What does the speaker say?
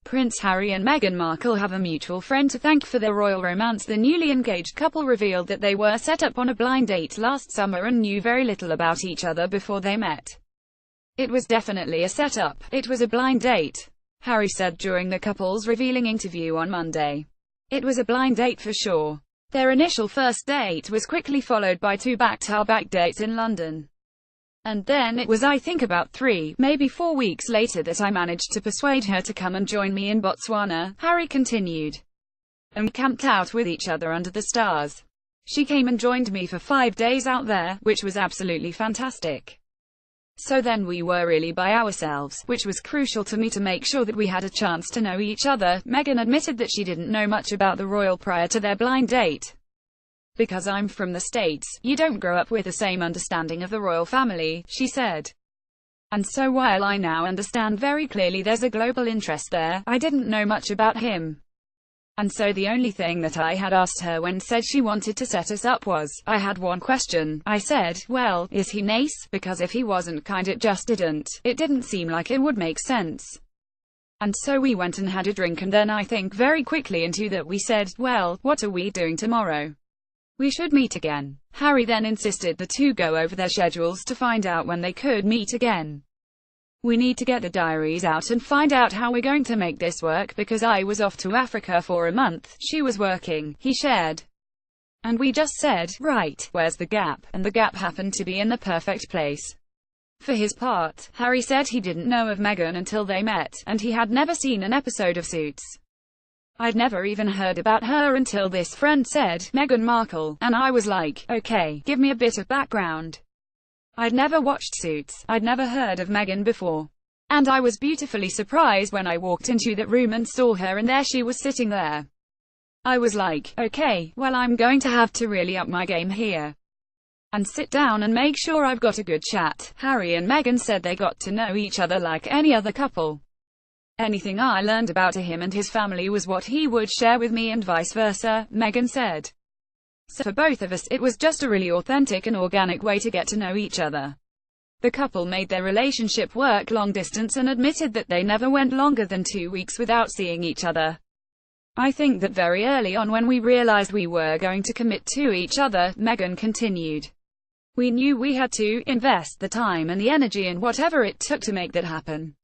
Prince Harry and Meghan Markle have a mutual friend to thank for their royal romance. The newly engaged couple revealed that they were set up on a blind date last summer and knew very little about each other before they met. "It was definitely a setup. It was a blind date," Harry said during the couple's revealing interview on Monday. "It was a blind date for sure." Their initial first date was quickly followed by 2 back-to-back dates in London. "And then it was, I think, about 3, maybe 4 weeks later that I managed to persuade her to come and join me in Botswana," Harry continued. "And we camped out with each other under the stars. She came and joined me for 5 days out there, which was absolutely fantastic. So then we were really by ourselves, which was crucial to me to make sure that we had a chance to know each other." Meghan admitted that she didn't know much about the royal prior to their blind date. "Because I'm from the States, you don't grow up with the same understanding of the royal family," she said. "And so while I now understand very clearly there's a global interest there, I didn't know much about him. And so the only thing that I had asked her when said she wanted to set us up was, I had one question. I said, well, is he nice? Because if he wasn't kind it just didn't. It didn't seem like it would make sense. And so we went and had a drink and then I think very quickly into that we said, well, what are we doing tomorrow? We should meet again." Harry then insisted the two go over their schedules to find out when they could meet again. "We need to get the diaries out and find out how we're going to make this work because I was off to Africa for a month, she was working," he shared. "And we just said, right, where's the gap? And the gap happened to be in the perfect place." For his part, Harry said he didn't know of Meghan until they met, and he had never seen an episode of Suits. "I'd never even heard about her until this friend said, Meghan Markle, and I was like, okay, give me a bit of background. I'd never watched Suits, I'd never heard of Meghan before. And I was beautifully surprised when I walked into that room and saw her and there she was sitting there. I was like, okay, well I'm going to have to really up my game here. And sit down and make sure I've got a good chat." Harry and Meghan said they got to know each other like any other couple. "Anything I learned about him and his family was what he would share with me and vice versa," Meghan said. "So for both of us, it was just a really authentic and organic way to get to know each other." The couple made their relationship work long distance and admitted that they never went longer than 2 weeks without seeing each other. "I think that very early on when we realized we were going to commit to each other," Meghan continued, "we knew we had to invest the time and the energy and whatever it took to make that happen.